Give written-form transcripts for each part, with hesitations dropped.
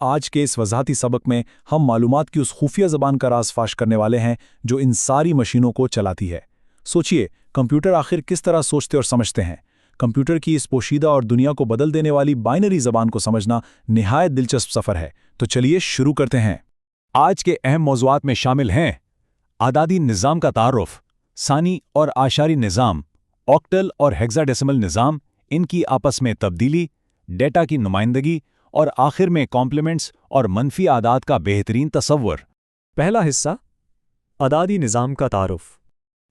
आज के इस वजाहती सबक में हम मालूमात की उस खुफिया ज़बान का राज फाश करने वाले हैं जो इन सारी मशीनों को चलाती है। सोचिए, कंप्यूटर आखिर किस तरह सोचते और समझते हैं। कंप्यूटर की इस पोशीदा और दुनिया को बदल देने वाली बाइनरी ज़बान को समझना निहायत दिलचस्प सफ़र है। तो चलिए शुरू करते हैं। आज के अहम मौज़ूआत में शामिल हैं आदादी निज़ाम का तारुफ, सानी और आशारी निज़ाम, ऑक्टल और हेक्साडेसिमल निज़ाम, इनकी आपस में तब्दीली, डेटा की नुमाइंदगी और आखिर में कॉम्प्लीमेंट्स और मनफी आदात का बेहतरीन तसव्वुर। पहला हिस्सा, अदादी निज़ाम का तारुफ।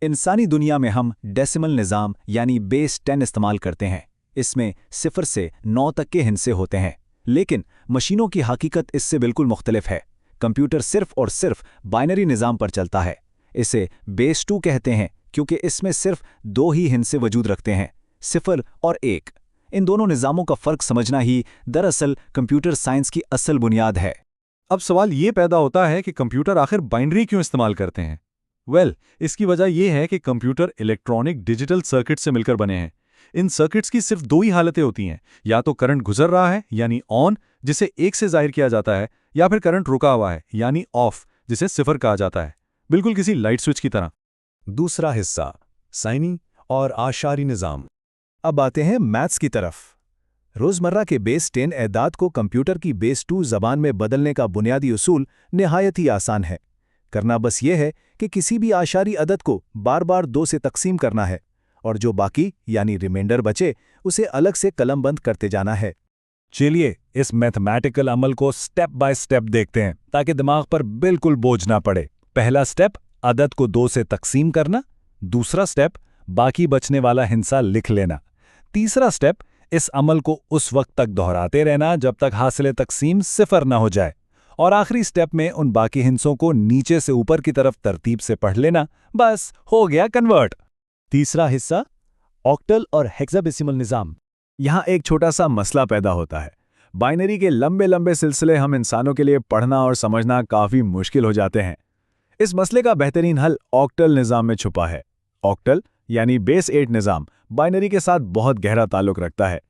इंसानी दुनिया में हम डेसिमल निज़ाम यानी बेस 10 इस्तेमाल करते हैं। इसमें 0 से 9 तक के हिस्से होते हैं, लेकिन मशीनों की हकीकत इससे बिल्कुल मुख्तलिफ है। कंप्यूटर सिर्फ और सिर्फ बाइनरी निज़ाम पर चलता है। इसे बेस 2 कहते हैं क्योंकि इसमें सिर्फ 2 ही हिस्से वजूद रखते हैं, 0 और 1। इन दोनों निज़ामों का फ़र्क समझना ही दरअसल कंप्यूटर साइंस की असल बुनियाद है। अब सवाल ये पैदा होता है कि कंप्यूटर आखिर बाइनरी क्यों इस्तेमाल करते हैं। इसकी वजह यह है कि कंप्यूटर इलेक्ट्रॉनिक डिजिटल सर्किट से मिलकर बने हैं। इन सर्किट्स की सिर्फ 2 ही हालतें होती हैं, या तो करंट गुजर रहा है यानी ऑन, जिसे 1 से जाहिर किया जाता है, या फिर करंट रुका हुआ है यानी ऑफ, जिसे 0 कहा जाता है, बिल्कुल किसी लाइट स्विच की तरह। दूसरा हिस्सा, साइनी और आशारी निज़ाम। अब आते हैं मैथ्स की तरफ। रोज़मर्रा के बेस 10 एदाद को कंप्यूटर की बेस 2 ज़बान में बदलने का बुनियादी उसूल निहायत ही आसान है। करना बस ये है कि किसी भी आशारी अदद को बार बार 2 से तकसीम करना है और जो बाकी यानी रिमाइंडर बचे उसे अलग से कलमबंद करते जाना है। चलिए इस मैथमेटिकल अमल को स्टेप बाय स्टेप देखते हैं ताकि दिमाग पर बिल्कुल बोझ ना पड़े। पहला स्टेप, अदद को 2 से तकसीम करना। दूसरा स्टेप, बाकी बचने वाला हिस्सा लिख लेना। तीसरा स्टेप, इस अमल को उस वक्त तक दोहराते रहना जब तक हासिल तकसीम 0 न हो जाए। और आखिरी स्टेप में उन बाकी हिस्सों को नीचे से ऊपर की तरफ तरतीब से पढ़ लेना। बस हो गया कन्वर्ट। तीसरा हिस्सा, ऑक्टल और हेक्साडेसिमल निज़ाम। यहाँ एक छोटा सा मसला पैदा होता है। बाइनरी के लंबे लंबे सिलसिले हम इंसानों के लिए पढ़ना और समझना काफ़ी मुश्किल हो जाते हैं। इस मसले का बेहतरीन हल ऑक्टल निज़ाम में छुपा है। ऑक्टल यानी बेस 8 निज़ाम बाइनरी के साथ बहुत गहरा ताल्लुक रखता है।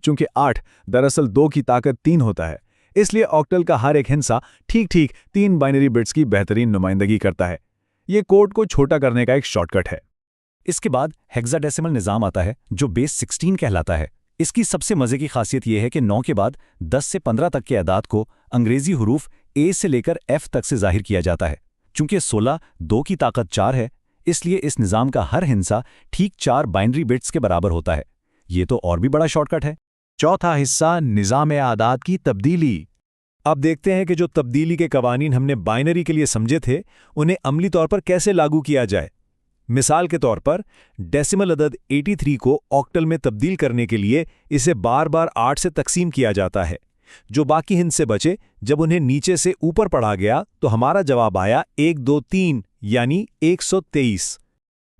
चूंकि 8 दरअसल 2 की ताकत 3 होता है, इसलिए ऑक्टल का हर एक हिस्सा ठीक 3 बाइनरी बिट्स की बेहतरीन नुमाइंदगी करता है। ये कोड को छोटा करने का एक शॉर्टकट है। इसके बाद हेक्साडेसिमल निज़ाम आता है जो बेस 16 कहलाता है। इसकी सबसे मज़े की खासियत यह है कि 9 के बाद 10 से 15 तक के अदाद को अंग्रेज़ी हुरूफ ए से लेकर एफ तक से जाहिर किया जाता है। चूंकि 16 2 की ताकत 4 है, इसलिए इस निज़ाम का हर हिस्सा ठीक 4 बाइनरी बिट्स के बराबर होता है। ये तो और भी बड़ा शॉर्टकट है। चौथा हिस्सा, निज़ाम आदाद की तब्दीली। अब देखते हैं कि जो तब्दीली के कवानीन हमने बाइनरी के लिए समझे थे उन्हें अमली तौर पर कैसे लागू किया जाए। मिसाल के तौर पर डेसिमल अदद 83 को ऑक्टल में तब्दील करने के लिए इसे बार बार 8 से तकसीम किया जाता है। जो बाकी हिस्से बचे, जब उन्हें नीचे से ऊपर पढ़ा गया तो हमारा जवाब आया 1 2 3 यानी 123।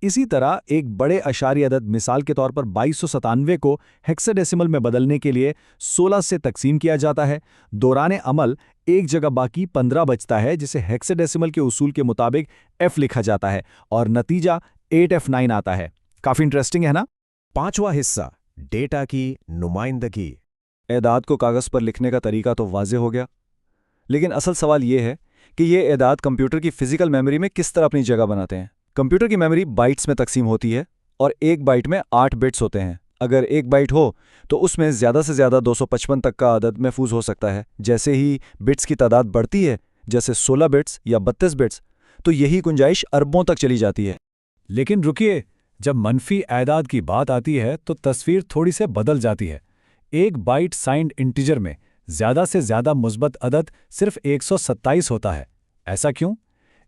इसी तरह एक बड़े अशारी अदद मिसाल के तौर पर 2297 को हेक्साडेसिमल में बदलने के लिए 16 से तकसीम किया जाता है। दौरान अमल एक जगह बाकी 15 बचता है, जिसे हेक्साडेसिमल के उसूल के मुताबिक F लिखा जाता है और नतीजा 8F9 आता है। काफ़ी इंटरेस्टिंग है ना। पांचवा हिस्सा, डेटा की नुमाइंदगी। एदाद को कागज़ पर लिखने का तरीका तो वाज़ेह हो गया, लेकिन असल सवाल ये है कि ये एदाद कंप्यूटर की फ़िज़िकल मेमोरी में किस तरह अपनी जगह बनाते हैं। कंप्यूटर की मेमोरी बाइट्स में तकसीम होती है और एक बाइट में 8 बिट्स होते हैं। अगर एक बाइट हो तो उसमें ज़्यादा से ज़्यादा 255 तक का अदद महफूज हो सकता है। जैसे ही बिट्स की तादाद बढ़ती है, जैसे 16 बिट्स या 32 बिट्स, तो यही गुंजाइश अरबों तक चली जाती है। लेकिन रुकिए, जब मनफी एदाद की बात आती है तो तस्वीर थोड़ी से बदल जाती है। एक बाइट साइंड इंटीजर में ज़्यादा से ज़्यादा मुस्बत अदद सिर्फ 127 होता है। ऐसा क्यों?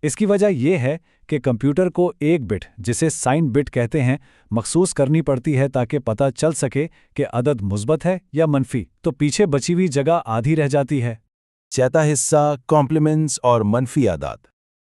इसकी वजह यह है कि कंप्यूटर को एक बिट, जिसे साइन बिट कहते हैं, मखसूस करनी पड़ती है ताकि पता चल सके कि अदद मुस्बत है या मनफी, तो पीछे बची हुई जगह आधी रह जाती है। चौथा हिस्सा, कॉम्प्लीमेंट्स और मनफी आदाद।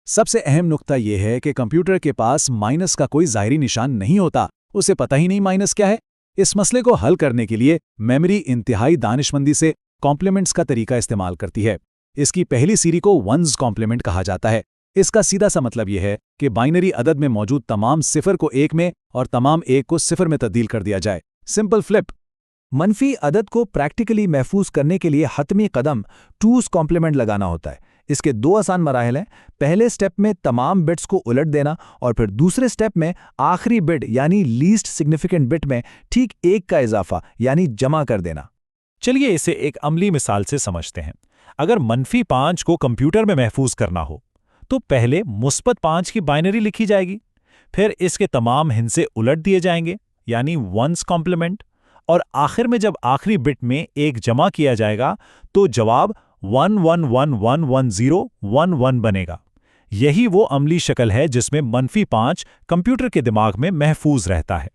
सबसे अहम नुक्ता यह है कि कंप्यूटर के पास माइनस का कोई ज़ाहिरी निशान नहीं होता। उसे पता ही नहीं माइनस क्या है। इस मसले को हल करने के लिए मेमोरी इंतहाई दानिशमंदी से कॉम्प्लीमेंट्स का तरीका इस्तेमाल करती है। इसकी पहली सीरी को वंस कॉम्प्लीमेंट कहा जाता है। इसका सीधा सा मतलब यह है कि बाइनरी अदद में मौजूद तमाम 0 को 1 में और तमाम 1 को 0 में तब्दील कर दिया जाए। Simple flip. منفی عدد کو پریکٹیکلی محفوظ کرنے کے لیے حتمی قدم 2's کمپلیمنٹ لگانا ہوتا ہے۔ اس کے 2 آسان مراحل ہیں۔ پہلے سٹیپ میں تمام بٹس کو الٹ دینا، اور پھر دوسرے سٹیپ میں آخری بٹ یعنی لیسٹ سگنیفیکنٹ بٹ میں ٹھیک 1 کا اضافہ یعنی جمع کر دینا۔ چلیے اسے ایک عملی مثال سے سمجھتے ہیں۔ اگر -5 کو کمپیوٹر میں محفوظ کرنا ہو تو پہلے -5 کی بائنری لکھی جائے گی، پھر اس کے تمام ہندسے الٹ دیے جائیں گے یعنی 1's کمپلیمنٹ، اور آخر میں جب آخری بٹ میں 1 جمع کیا جائے گا تو جواب 11111011 بنے گا۔ یہی وہ عملی شکل ہے جس میں -5 کمپیوٹر کے دماغ میں محفوظ رہتا ہے۔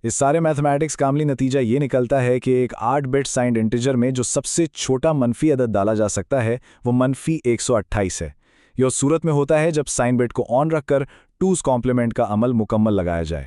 اس سارے میتھمیٹکس کا عملی نتیجہ یہ نکلتا ہے کہ ایک 8 بٹ سائنڈ انٹیجر میں جو سب سے چھوٹا منفی عدد ڈالا جا سکتا ہے وہ -128 ہے۔ یہ اس صورت میں ہوتا ہے جب سائن بٹ کو آن رکھ کر 2's کمپلیمنٹ کا عمل مکمل لگایا جائے۔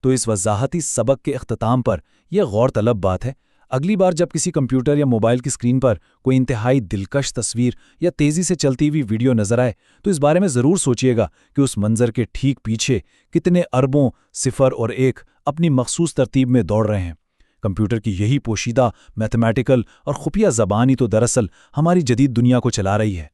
تو اس وضاحتی سبق کے اختتام پر یہ غور طلب بات ہے، اگلی بار جب کسی کمپیوٹر یا موبائل کی اسکرین پر کوئی انتہائی دلکش تصویر یا تیزی سے چلتی ہوئی ویڈیو نظر آئے تو اس بارے میں ضرور سوچیے گا کہ اس منظر کے ٹھیک پیچھے کتنے اربوں 0 اور 1 اپنی مخصوص ترتیب میں دوڑ رہے ہیں۔ کمپیوٹر کی یہی پوشیدہ میتھمیٹیکل اور خفیہ زبان ہی تو دراصل ہماری جدید دنیا کو چلا رہی ہے۔